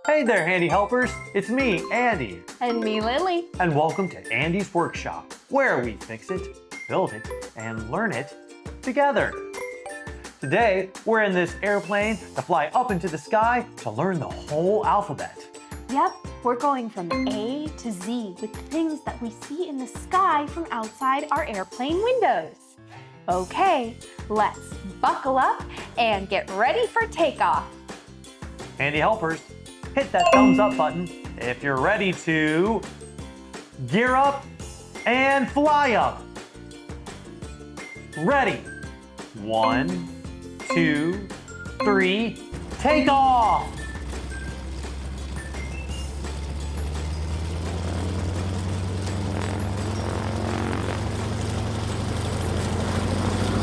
Hey there, handy helpers. It's me, Andy. And me, Lily. And welcome to Andy's Workshop, where we fix it, build it, and learn it together. Today, we're in this airplane to fly up into the sky to learn the whole alphabet. Yep, we're going from A to Z with things that we see in the sky from outside our airplane windows. Okay, let's buckle up and get ready for takeoff. Handy helpers, hit that thumbs up button if you're ready to gear up and fly up. Ready? 1, 2, 3, take off!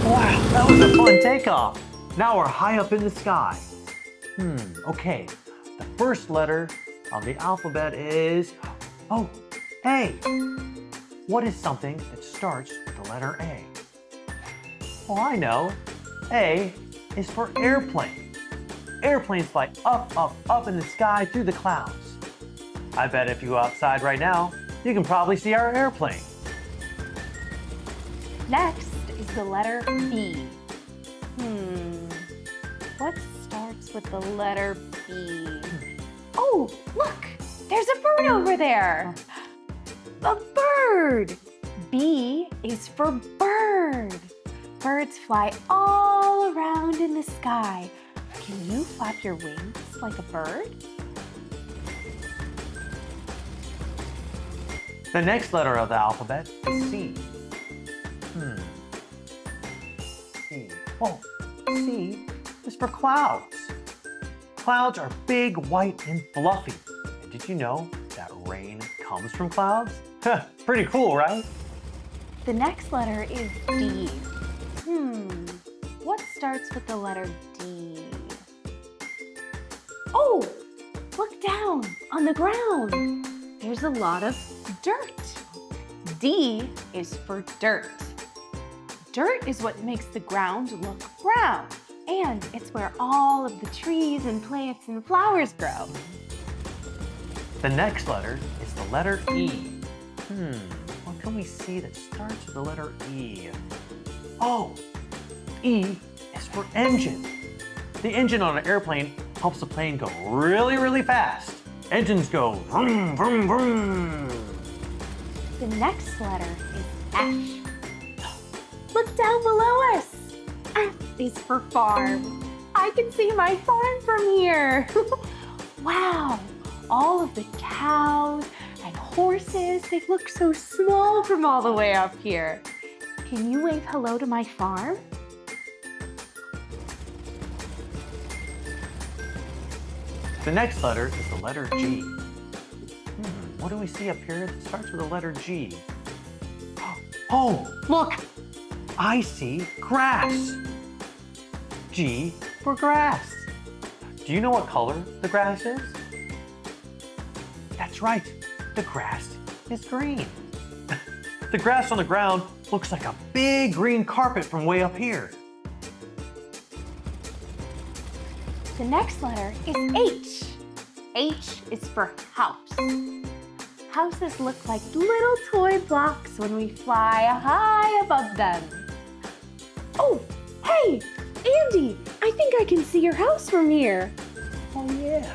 Wow, that was a fun takeoff. Now we're high up in the sky. Okay. The first letter of the alphabet is, oh, A. What is something that starts with the letter A? Oh, I know. A is for airplane. Airplanes fly up, up, up in the sky through the clouds. I bet if you go outside right now, you can probably see our airplane. Next is the letter B. What starts with the letter B? Oh, look! There's a bird over there! A bird! B is for bird. Birds fly all around in the sky. Can you flap your wings like a bird? The next letter of the alphabet is C. C. Oh, C is for clouds. Clouds are big, white, and fluffy. And did you know that rain comes from clouds? Pretty cool, right? The next letter is D. What starts with the letter D? Oh, look down on the ground. There's a lot of dirt. D is for dirt. Dirt is what makes the ground look brown. And it's where all of the trees and plants and flowers grow. The next letter is the letter E. What can we see that starts with the letter E? Oh, E is for engine. The engine on an airplane helps the plane go really, really fast. Engines go vroom, vroom, vroom. The next letter is F. Look down below us. F is for farm. I can see my farm from here. Wow, all of the cows and horses, they look so small from all the way up here. Can you wave hello to my farm? The next letter is the letter G. What do we see up here that starts with the letter G? Oh, look! I see grass. G for grass. Do you know what color the grass is? That's right, the grass is green. The grass on the ground looks like a big green carpet from way up here. The next letter is H. H is for house. Houses look like little toy blocks when we fly high above them. Oh, hey, Andy, I think I can see your house from here. Oh yeah.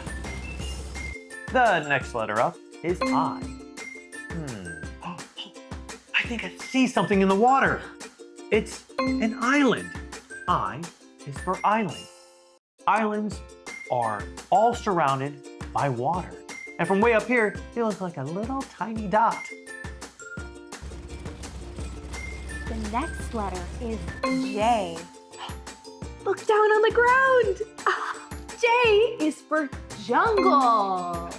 The next letter up is I. I think I see something in the water. It's an island. I is for island. Islands are all surrounded by water. And from way up here, they look like a little tiny dot. The next letter is J. Look down on the ground. J is for jungle.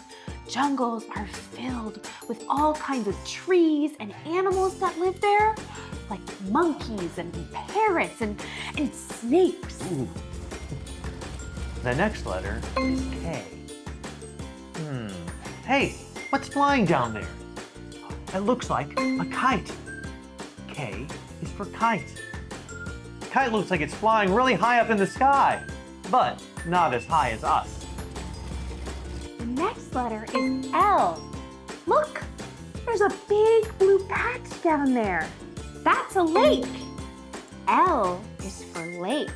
Jungles are filled with all kinds of trees and animals that live there, like monkeys and parrots and snakes. Ooh. The next letter is K. Hey, what's flying down there? It looks like a kite. K is for kite. Kite looks like it's flying really high up in the sky, but not as high as us. The letter is L. Look, there's a big blue patch down there. That's a lake. L is for lake.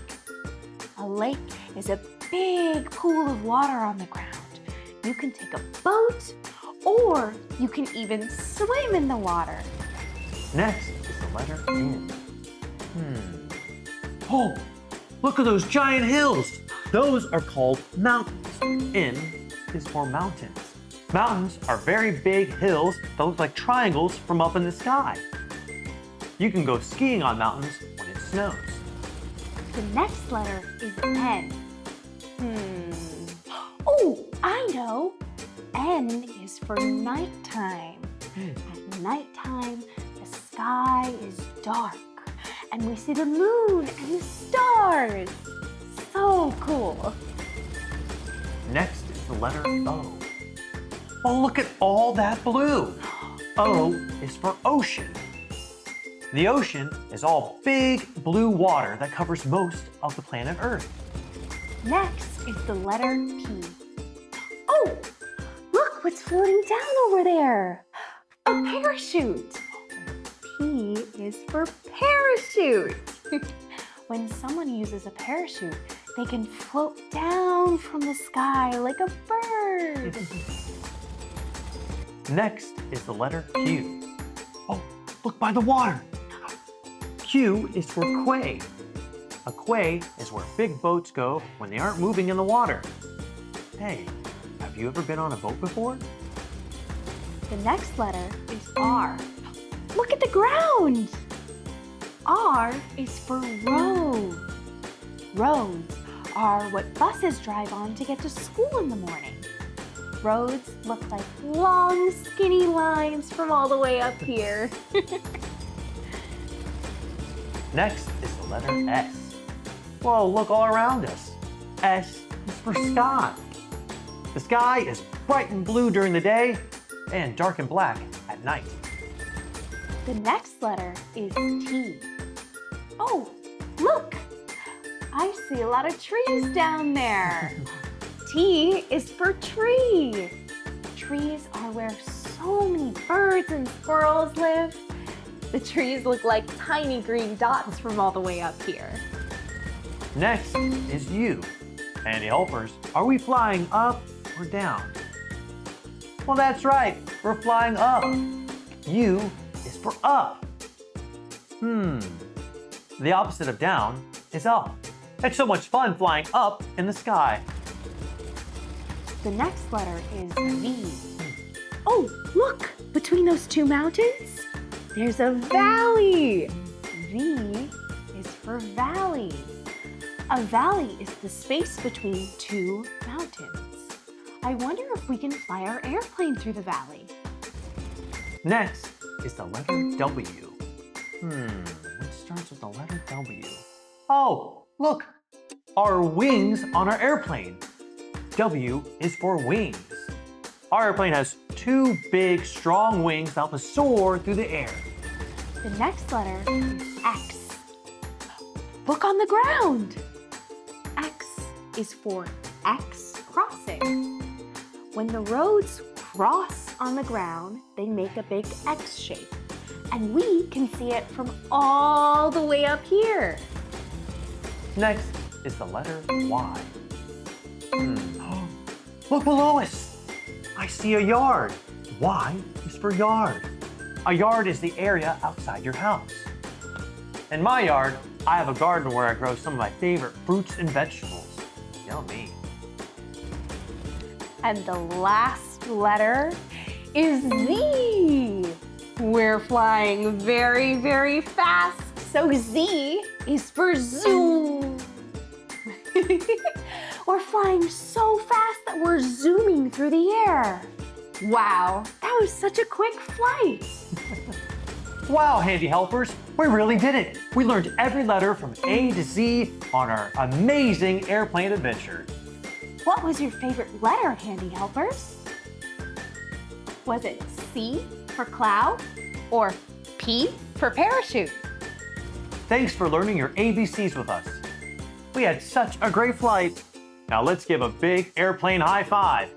A lake is a big pool of water on the ground. You can take a boat, or you can even swim in the water. Next is the letter N. Oh, look at those giant hills. Those are called mountains. N is for mountains. Mountains are very big hills that look like triangles from up in the sky. You can go skiing on mountains when it snows. The next letter is N. Oh, I know. N is for nighttime. At nighttime, the sky is dark, and we see the moon and the stars. So cool. Next is the letter O. Oh, look at all that blue. O is for ocean. The ocean is all big blue water that covers most of the planet Earth. Next is the letter P. Oh, look what's floating down over there. A parachute. P is for parachute. When someone uses a parachute, they can float down from the sky like a bird. Next is the letter Q. Oh, look by the water. Q is for quay. A quay is where big boats go when they aren't moving in the water. Hey, have you ever been on a boat before? The next letter is R. Look at the ground. R is for road. Roads are what buses drive on to get to school in the morning. Roads look like long, skinny lines from all the way up here. Next is the letter S. Whoa, look all around us. S is for sky. The sky is bright and blue during the day and dark and black at night. The next letter is T. Oh, look! I see a lot of trees down there. T is for tree. Trees are where so many birds and squirrels live. The trees look like tiny green dots from all the way up here. Next is U. Handy helpers, are we flying up or down? Well, that's right, we're flying up. U is for up. The opposite of down is up. It's so much fun flying up in the sky. The next letter is V. Oh, look! Between those two mountains, there's a valley. V is for valley. A valley is the space between two mountains. I wonder if we can fly our airplane through the valley. Next is the letter W. What starts with the letter W? Oh, look! Our wings on our airplane. W is for wings. Our airplane has two big, strong wings that help us soar through the air. The next letter is X. Look on the ground. X is for X crossing. When the roads cross on the ground, they make a big X shape. And we can see it from all the way up here. Next is the letter Y. Look below us. I see a yard. Y is for yard. A yard is the area outside your house. In my yard, I have a garden where I grow some of my favorite fruits and vegetables. Yummy. And the last letter is Z. We're flying very, very fast, so Z is for zoom. We're flying so fast that we're zooming through the air. Wow, that was such a quick flight. Wow, handy helpers, we really did it. We learned every letter from A to Z on our amazing airplane adventure. What was your favorite letter, handy helpers? Was it C for cloud or P for parachute? Thanks for learning your ABCs with us. We had such a great flight. Now let's give a big airplane high five.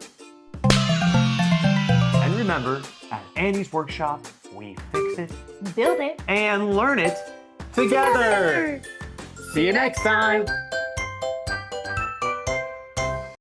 remember, at Annie's Workshop, we fix it Build it and learn it together. See you next time.